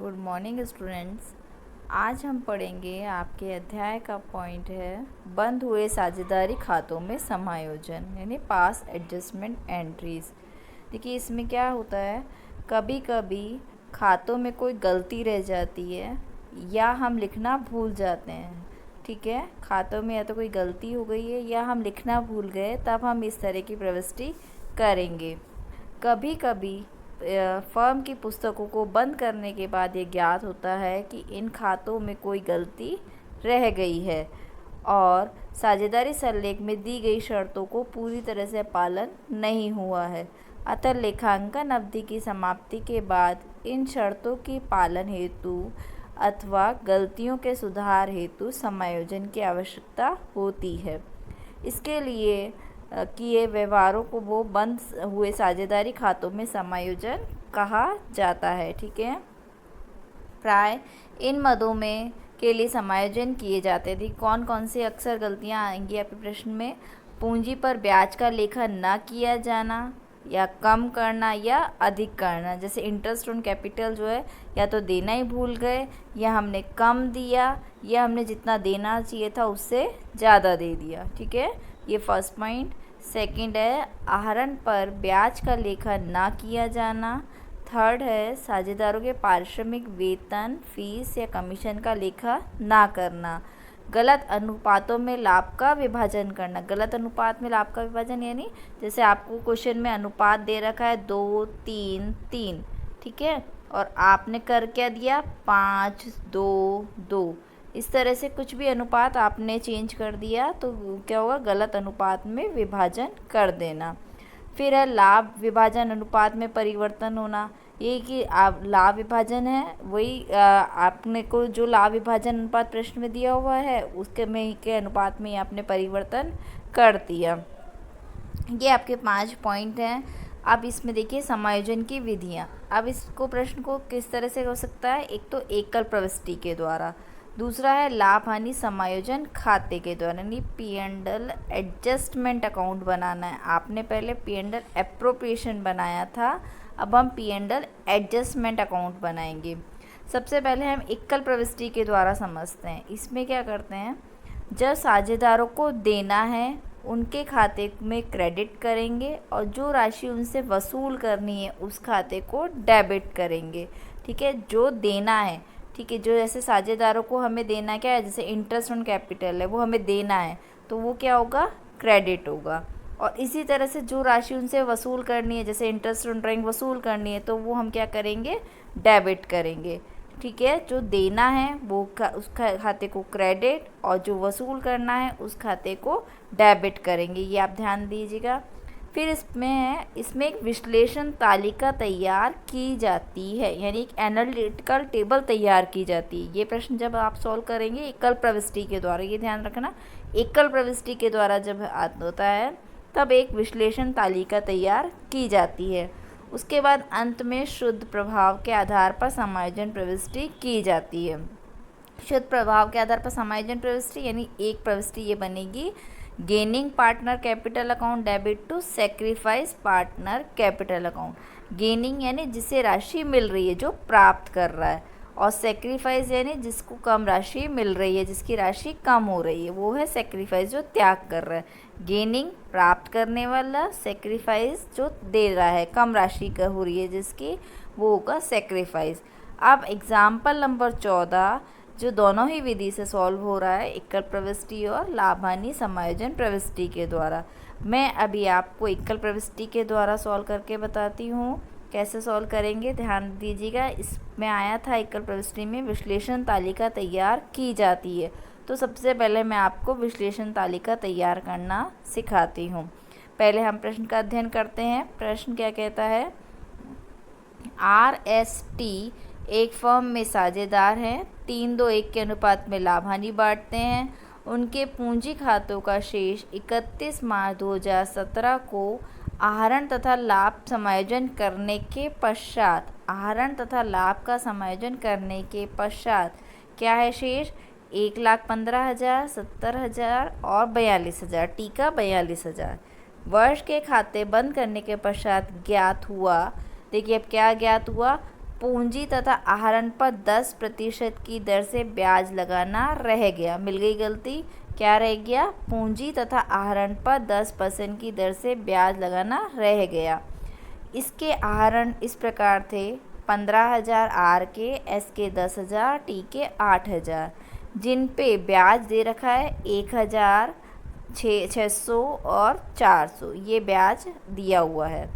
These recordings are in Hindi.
Good morning students. आज हम पढ़ेंगे, आपके अध्याय का पॉइंट है बंद हुए साझेदारी खातों में समायोजन यानी पास एडजस्टमेंट एंट्रीज। देखिए इसमें क्या होता है, कभी कभी खातों में कोई गलती रह जाती है या हम लिखना भूल जाते हैं। ठीक है, खातों में या तो कोई गलती हो गई है या हम लिखना भूल गए, तब हम इस तरह की प्रविष्टि करेंगे। कभी कभी फर्म की पुस्तकों को बंद करने के बाद ये ज्ञात होता है कि इन खातों में कोई गलती रह गई है और साझेदारी संलेख में दी गई शर्तों को पूरी तरह से पालन नहीं हुआ है। अतः लेखांकन अवधि की समाप्ति के बाद इन शर्तों की पालन हेतु अथवा गलतियों के सुधार हेतु समायोजन की आवश्यकता होती है। इसके लिए किए व्यवहारों को वो बंद हुए साझेदारी खातों में समायोजन कहा जाता है। ठीक है, प्राय इन मदों में के लिए समायोजन किए जाते थे। कौन कौन से अक्सर गलतियां आएंगी आपके प्रश्न में? पूंजी पर ब्याज का लेखन न किया जाना या कम करना या अधिक करना। जैसे इंटरेस्ट ऑन कैपिटल जो है, या तो देना ही भूल गए या हमने कम दिया या हमने जितना देना चाहिए था उससे ज़्यादा दे दिया। ठीक है, ये फर्स्ट पॉइंट। सेकंड है आहरण पर ब्याज का लेखन ना किया जाना। थर्ड है साझेदारों के पारिश्रमिक, वेतन, फीस या कमीशन का लेखा ना करना। गलत अनुपातों में लाभ का विभाजन करना। गलत अनुपात में लाभ का विभाजन यानी जैसे आपको क्वेश्चन में अनुपात दे रखा है 2, 3, 3, ठीक है, और आपने कर क्या दिया 5, 2, 2। इस तरह से कुछ भी अनुपात आपने चेंज कर दिया तो क्या होगा, गलत अनुपात में विभाजन कर देना। फिर है लाभ विभाजन अनुपात में परिवर्तन होना। ये कि आप लाभ विभाजन है वही आपने को जो लाभ विभाजन अनुपात प्रश्न में दिया हुआ है उसके में के अनुपात में आपने परिवर्तन कर दिया। ये आपके 5 पॉइंट हैं। अब इसमें देखिए समायोजन की विधियाँ। अब इसको प्रश्न को किस तरह से हो सकता है? एक तो एकल प्रविष्टि के द्वारा, दूसरा है लाभ हानि समायोजन खाते के द्वारा यानी P and L adjustment account बनाना है। आपने पहले पी एंड एल एप्रोप्रिएशन बनाया था, अब हम P and L adjustment account बनाएंगे। सबसे पहले हम एकल प्रविष्टि के द्वारा समझते हैं। इसमें क्या करते हैं, जब साझेदारों को देना है उनके खाते में क्रेडिट करेंगे और जो राशि उनसे वसूल करनी है उस खाते को डेबिट करेंगे। ठीक है, जो देना है, ठीक है, जो जैसे साझेदारों को हमें देना क्या है, जैसे इंटरेस्ट ऑन कैपिटल है वो हमें देना है तो वो क्या होगा, क्रेडिट होगा। और इसी तरह से जो राशि उनसे वसूल करनी है, जैसे इंटरेस्ट ऑन ड्राइंग वसूल करनी है तो वो हम क्या करेंगे, डेबिट करेंगे। ठीक है, जो देना है वो उस खाते को क्रेडिट और जो वसूल करना है उस खाते को डेबिट करेंगे। ये आप ध्यान दीजिएगा। फिर इसमें एक विश्लेषण तालिका तैयार की जाती है यानी एक एनालिटिकल टेबल तैयार की जाती है। ये प्रश्न जब आप सॉल्व करेंगे एकल प्रविष्टि के द्वारा, ये ध्यान रखना, एकल प्रविष्टि के द्वारा जब होता है तब एक विश्लेषण तालिका तैयार की जाती है। उसके बाद अंत में शुद्ध प्रभाव के आधार पर समायोजन प्रविष्टि की जाती है। शुद्ध प्रभाव के आधार पर समायोजन प्रविष्टि यानी एक प्रविष्टि ये बनेगी, gaining partner capital account debit to sacrifice partner capital account. Gaining यानी जिसे राशि मिल रही है, जो प्राप्त कर रहा है, और सेक्रीफाइस यानी जिसको कम राशि मिल रही है, जिसकी राशि कम हो रही है, वो है सेक्रीफाइस जो त्याग कर रहा है। गेनिंग प्राप्त करने वाला, सेक्रीफाइस जो दे रहा है, कम राशि का हो रही है जिसकी, वो होगा सेक्रीफाइस। अब एग्जाम्पल नंबर 14 जो दोनों ही विधि से सॉल्व हो रहा है, एकल प्रविष्टि और लाभ हानि समायोजन प्रविष्टि के द्वारा। मैं अभी आपको एकल प्रविष्टि के द्वारा सॉल्व करके बताती हूँ कैसे सॉल्व करेंगे, ध्यान दीजिएगा। इसमें आया था एकल प्रविष्टि में विश्लेषण तालिका तैयार की जाती है। तो सबसे पहले मैं आपको विश्लेषण तालिका तैयार करना सिखाती हूँ। पहले हम प्रश्न का अध्ययन करते हैं। प्रश्न क्या कहता है, RST एक फर्म में साझेदार हैं, 3:1 के अनुपात में लाभ हानि बांटते हैं। उनके पूंजी खातों का शेष 31 मार्च 2017 को आहरण तथा लाभ समायोजन करने के पश्चात, आहरण तथा लाभ का समायोजन करने के पश्चात क्या है शेष, 1,15,000, 70,000 और 42,000, टीका 42,000 वर्ष के खाते बंद करने के पश्चात ज्ञात हुआ। देखिए अब क्या ज्ञात हुआ, पूंजी तथा आहरण पर 10% की दर से ब्याज लगाना रह गया। मिल गई गलती। क्या रह गया? पूंजी तथा आहरण पर 10% की दर से ब्याज लगाना रह गया। इसके आहरण इस प्रकार थे: 15,000 आर के, एस के 10,000, टी के 8,000, जिन पे ब्याज दे रखा है 1,000, 600 और 400। ये ब्याज दिया हुआ है।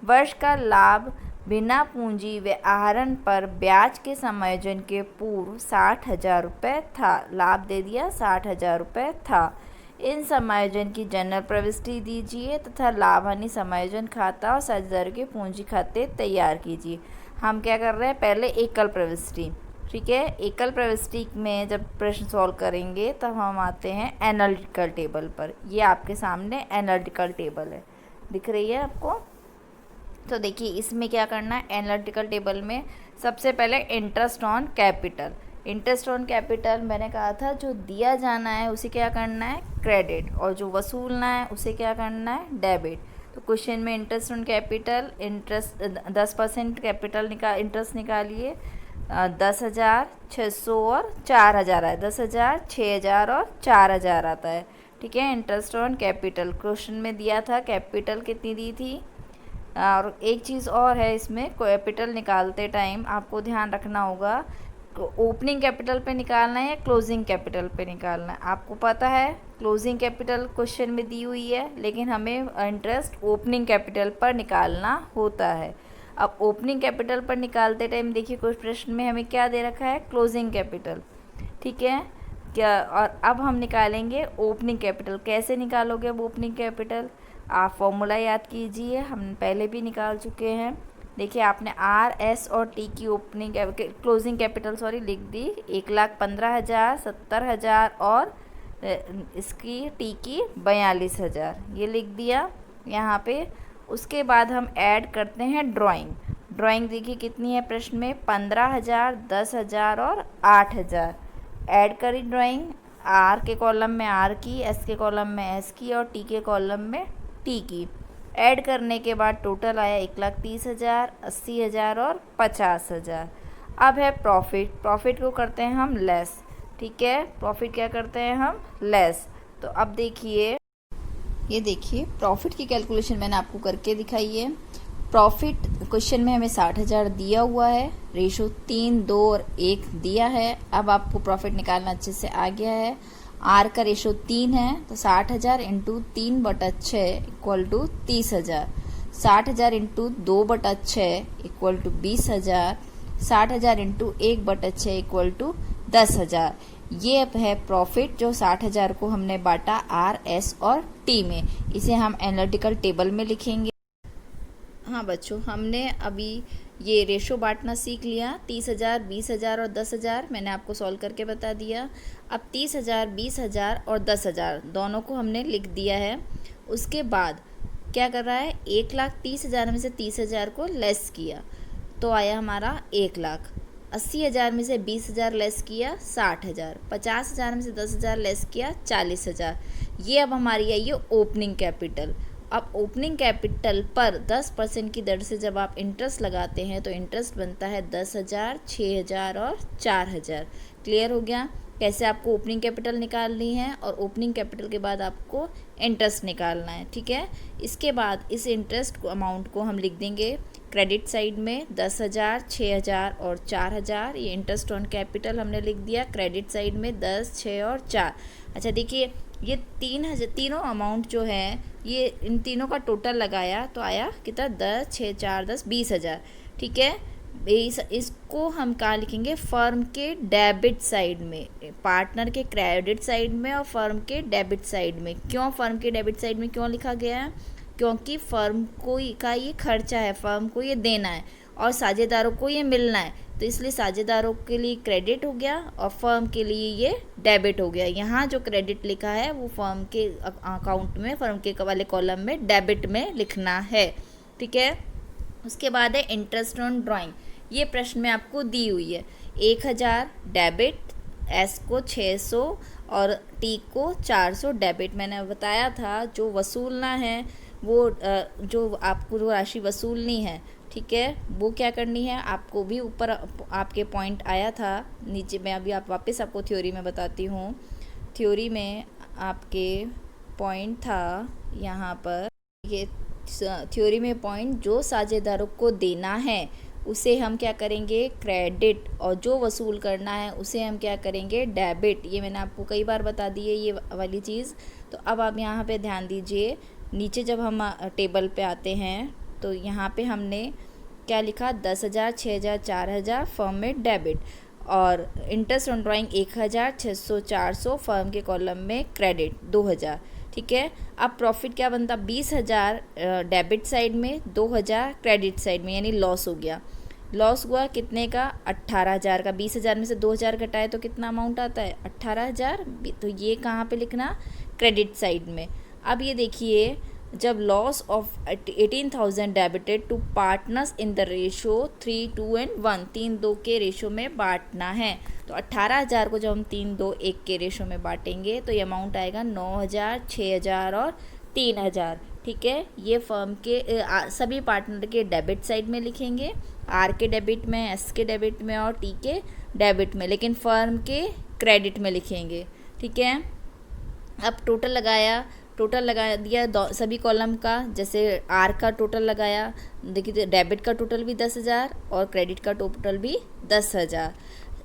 वर्ष का लाभ बिना पूंजी व आहरण पर ब्याज के समायोजन के पूर्व 60,000 रुपये था। लाभ दे दिया, 60,000 रुपये था। इन समायोजन की जनरल प्रविष्टि दीजिए तथा लाभ हानि समायोजन खाता और साझेदारों के पूंजी खाते तैयार कीजिए। हम क्या कर रहे हैं? पहले एकल प्रविष्टि, ठीक है। एकल प्रविष्टि में जब प्रश्न सॉल्व करेंगे तब हम आते हैं एनालिटिकल टेबल पर। ये आपके सामने एनालिटिकल टेबल है, दिख रही है आपको? तो देखिए इसमें क्या करना है। एनालिटिकल टेबल में सबसे पहले interest on capital. Interest on capital मैंने कहा था जो दिया जाना है उसे क्या करना है? क्रेडिट, और जो वसूलना है उसे क्या करना है? डेबिट। तो क्वेश्चन में interest on capital, interest 10% capital interest निकालिए। 10,000, 600 और 4,000 है। 10,000, 6,000 और 4,000 आता है, ठीक है। इंटरेस्ट ऑन कैपिटल क्वेश्चन में दिया था। कैपिटल कितनी दी थी? और एक चीज़ और है, इसमें कैपिटल निकालते टाइम आपको ध्यान रखना होगा, ओपनिंग कैपिटल पे निकालना है या क्लोजिंग कैपिटल पे निकालना है। आपको पता है क्लोजिंग कैपिटल क्वेश्चन में दी हुई है, लेकिन हमें इंटरेस्ट ओपनिंग कैपिटल पर निकालना होता है। अब ओपनिंग कैपिटल पर निकालते टाइम देखिए कुछ प्रश्न में हमें क्या दे रखा है? क्लोजिंग कैपिटल, ठीक है क्या। और अब हम निकालेंगे ओपनिंग कैपिटल। कैसे निकालोगे अब ओपनिंग कैपिटल? आप फॉर्मूला याद कीजिए, हम पहले भी निकाल चुके हैं। देखिए आपने आर, एस और टी की ओपनिंग क्लोजिंग कैपिटल लिख दी। 1,15,000, 70,000 और इसकी टी की 42,000, ये लिख दिया यहाँ पे। उसके बाद हम ऐड करते हैं ड्राइंग। ड्राइंग देखिए कितनी है प्रश्न में? 15,000, 10,000 और 8,000। ऐड करी ड्राइंग, आर के कॉलम में आर की, एस के कॉलम में एस की और टी के कॉलम में टी की। ऐड करने के बाद टोटल आया 1,30,000, 80,000 और 50,000। अब है प्रॉफिट। प्रॉफिट को करते हैं हम लेस, ठीक है। प्रॉफिट क्या करते हैं हम? लेस। तो अब देखिए, ये देखिए प्रॉफिट की कैलकुलेशन मैंने आपको करके दिखाई है। प्रॉफिट क्वेश्चन में हमें 60,000 दिया हुआ है, रेशो 3, 2 और 1 दिया है। अब आपको प्रॉफिट निकालना अच्छे से आ गया है। आर का रेशो 3 है, तो 60,000 into 3/6 equal to 30,000। 60,000 into 2/6 equal to 20,000। 60,000 into 1/6 equal to 10,000। ये है प्रॉफिट जो 60,000 को हमने बांटा आर, एस और टी में। इसे हम एनालिटिकल टेबल में लिखेंगे। हाँ बच्चों, हमने अभी ये रेशो बांटना सीख लिया। 30,000, 20,000 और 10,000 मैंने आपको सॉल्व करके बता दिया। अब 30,000, 20,000 और 10,000 दोनों को हमने लिख दिया है। उसके बाद क्या कर रहा है? 1,30,000 में से 30,000 को लेस किया तो आया हमारा 1,00,000। 80,000 में से 20,000 लेस किया 60,000। 50,000 में से 10,000 लेस किया 40,000। ये अब हमारी आई है ओपनिंग कैपिटल। अब ओपनिंग कैपिटल पर 10% की दर से जब आप इंटरेस्ट लगाते हैं तो इंटरेस्ट बनता है 10,000, 6,000 और 4,000। क्लियर हो गया कैसे आपको ओपनिंग कैपिटल निकालनी है और ओपनिंग कैपिटल के बाद आपको इंटरेस्ट निकालना है, ठीक है। इसके बाद इस इंटरेस्ट अमाउंट को हम लिख देंगे क्रेडिट साइड में 10,000, 6,000 और 4,000। ये इंटरेस्ट ऑन कैपिटल हमने लिख दिया क्रेडिट साइड में 10, 6 और 4। अच्छा देखिए ये 3,000 तीनों अमाउंट जो है ये इन तीनों का टोटल लगाया तो आया कितना? 10, 6, 4, 10, 20,000, ठीक है। इसको हम कहाँ लिखेंगे? फर्म के डेबिट साइड में, पार्टनर के क्रेडिट साइड में और फर्म के डेबिट साइड में। क्यों फर्म के डेबिट साइड में क्यों लिखा गया है? क्योंकि फर्म को का ये खर्चा है, फर्म को ये देना है और साझेदारों को ये मिलना है, तो इसलिए साझेदारों के लिए क्रेडिट हो गया और फर्म के लिए ये डेबिट हो गया। यहाँ जो क्रेडिट लिखा है वो फर्म के अकाउंट में, फर्म के वाले कॉलम में डेबिट में लिखना है, ठीक है। उसके बाद है इंटरेस्ट ऑन ड्राइंग। ये प्रश्न में आपको दी हुई है। 1,000 डेबिट, एस को 600 और टी को 400 डेबिट। मैंने बताया था जो वसूलना है वो जो आपको जो राशि वसूलनी है, ठीक है। वो क्या करनी है आपको भी, ऊपर आपके पॉइंट आया था, नीचे मैं अभी आप वापस आपको थ्योरी में बताती हूँ। थ्योरी में आपके पॉइंट था यहाँ पर, ये थ्योरी में पॉइंट जो साझेदारों को देना है उसे हम क्या करेंगे क्रेडिट, और जो वसूल करना है उसे हम क्या करेंगे डेबिट। ये मैंने आपको कई बार बता दी है ये वाली चीज़। तो अब आप यहाँ पे ध्यान दीजिए, नीचे जब हम टेबल पे आते हैं तो यहाँ पे हमने क्या लिखा, 10,000, 6,000, 4,000 फर्म में डेबिट, और इंटरेस्ट ऑन ड्राइंग 1,000, 600, 400 फर्म के कॉलम में क्रेडिट 2,000। ठीक है। अब प्रॉफिट क्या बनता, 20,000 डेबिट साइड में, 2,000 क्रेडिट साइड में, यानी लॉस हो गया। लॉस हुआ कितने का, 18,000 का। 20,000 में से 2,000 घटाए तो कितना अमाउंट आता है, 18,000। तो ये कहाँ पे लिखना, क्रेडिट साइड में। अब ये देखिए, जब loss of 18,000 debited to partners in the ratio 3:2 3:2 के रेशो में बांटना है, तो 18,000 को जब हम 3:2 के रेशो में बांटेंगे तो ये अमाउंट आएगा 9,000, 6,000 और 3,000। ठीक है। ये फर्म के सभी पार्टनर के डेबिट साइड में लिखेंगे, आर के डेबिट में, एस के डेबिट में और टी के डेबिट में, लेकिन फर्म के क्रेडिट में लिखेंगे। ठीक है। अब टोटल लगा दिया सभी कॉलम का। जैसे आर का टोटल लगाया, देखिए डेबिट का टोटल भी 10,000 और क्रेडिट का टोटल भी 10,000।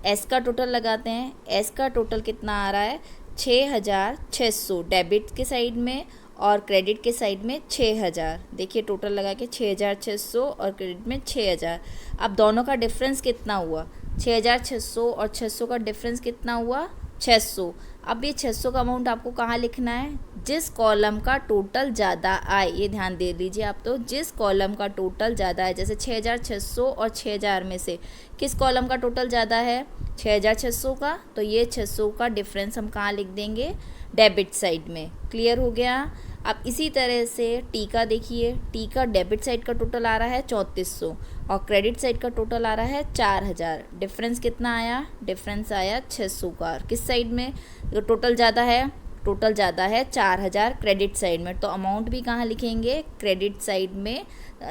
एस का टोटल लगाते हैं, एस का टोटल कितना आ रहा है, 6,600 डेबिट के साइड में और क्रेडिट के साइड में 6,000। देखिए टोटल लगा के 6,600 और क्रेडिट में 6,000। अब दोनों का डिफरेंस कितना हुआ, 6,600 और 600 का डिफरेंस कितना हुआ, 600। अब ये 600 का अमाउंट आपको कहाँ लिखना है, जिस कॉलम का टोटल ज़्यादा आए। ये ध्यान दे लीजिए आप, तो जिस कॉलम का टोटल ज़्यादा है, जैसे 6,600 और 6,000 में से किस कॉलम का टोटल ज़्यादा है, 6,600 का, तो ये 600 का डिफरेंस हम कहाँ लिख देंगे, डेबिट साइड में। क्लियर हो गया। अब इसी तरह से टी का देखिए, टी का डेबिट साइड का टोटल आ रहा है 3,400 और क्रेडिट साइड का टोटल आ रहा है 4,000। डिफरेंस कितना आया, डिफरेंस आया 600 का। किस साइड में टोटल ज़्यादा है, टोटल ज़्यादा है 4,000 क्रेडिट साइड में, तो अमाउंट भी कहाँ लिखेंगे, क्रेडिट साइड में।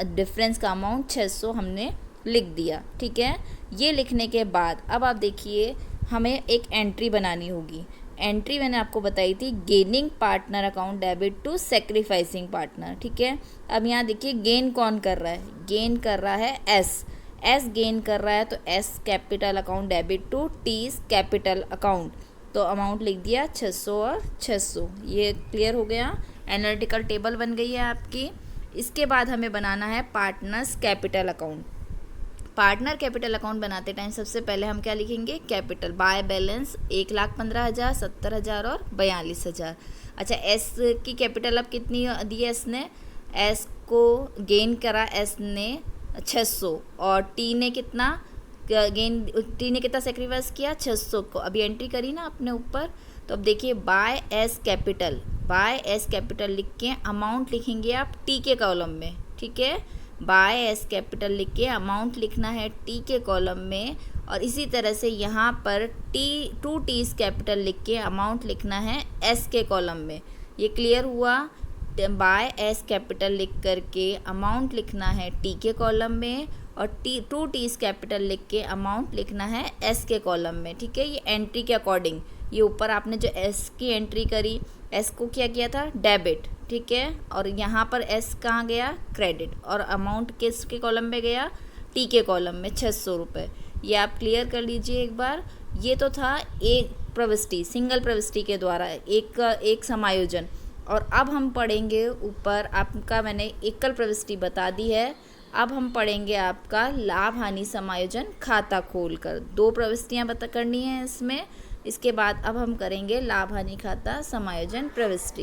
डिफरेंस का अमाउंट 600 हमने लिख दिया। ठीक है। ये लिखने के बाद अब आप देखिए, हमें एक एंट्री बनानी होगी। एंट्री मैंने आपको बताई थी, gaining partner account debit to sacrificing partner. ठीक है। अब यहाँ देखिए गेन कौन कर रहा है, गेन कर रहा है एस गेन कर रहा है, तो S capital account debit to T's capital account, तो अमाउंट लिख दिया 600 और 600। ये क्लियर हो गया, एनालिटिकल टेबल बन गई है आपकी। इसके बाद हमें बनाना है partners capital account. Partner capital account बनाते टाइम सबसे पहले हम क्या लिखेंगे, कैपिटल बाय बैलेंस 1,15,000, 70,000 और 42,000। अच्छा, एस की कैपिटल अब कितनी दी है एस ने, एस को गेन करा एस ने 600 और टी ने कितना गेन, टी ने कितना सेक्रीफाइस किया 600 को। अभी एंट्री करी ना आपने ऊपर, तो अब देखिए बाय एस कैपिटल लिख के अमाउंट लिखेंगे आप टी के कॉलम में। ठीक है। बाय एस कैपिटल लिख के अमाउंट लिखना है टी के कॉलम में, और इसी तरह से यहाँ पर टू टीज कैपिटल लिख के अमाउंट लिखना है एस के कॉलम में। ये क्लियर हुआ। बाय एस कैपिटल लिख करके अमाउंट लिखना है टी के कॉलम में, और टू टीज कैपिटल लिख के अमाउंट लिखना है एस के कॉलम में। ठीक है। ये एंट्री के अकॉर्डिंग, ये ऊपर आपने जो एस की एंट्री करी, एस को क्या किया था, डेबिट। ठीक है। और यहाँ पर एस कहाँ गया, क्रेडिट, और अमाउंट किसके कॉलम में गया, टी के कॉलम में 600 रुपये। ये आप क्लियर कर लीजिए एक बार। ये तो था एक प्रविष्टि, सिंगल प्रविष्टि के द्वारा एक समायोजन। और अब हम पढ़ेंगे ऊपर, आपका मैंने एकल प्रविष्टि बता दी है, अब हम पढ़ेंगे आपका लाभ हानि समायोजन खाता खोलकर। 2 प्रविष्टियाँ करनी है इसमें। इसके बाद अब हम करेंगे लाभ हानि खाता समायोजन प्रविष्टि।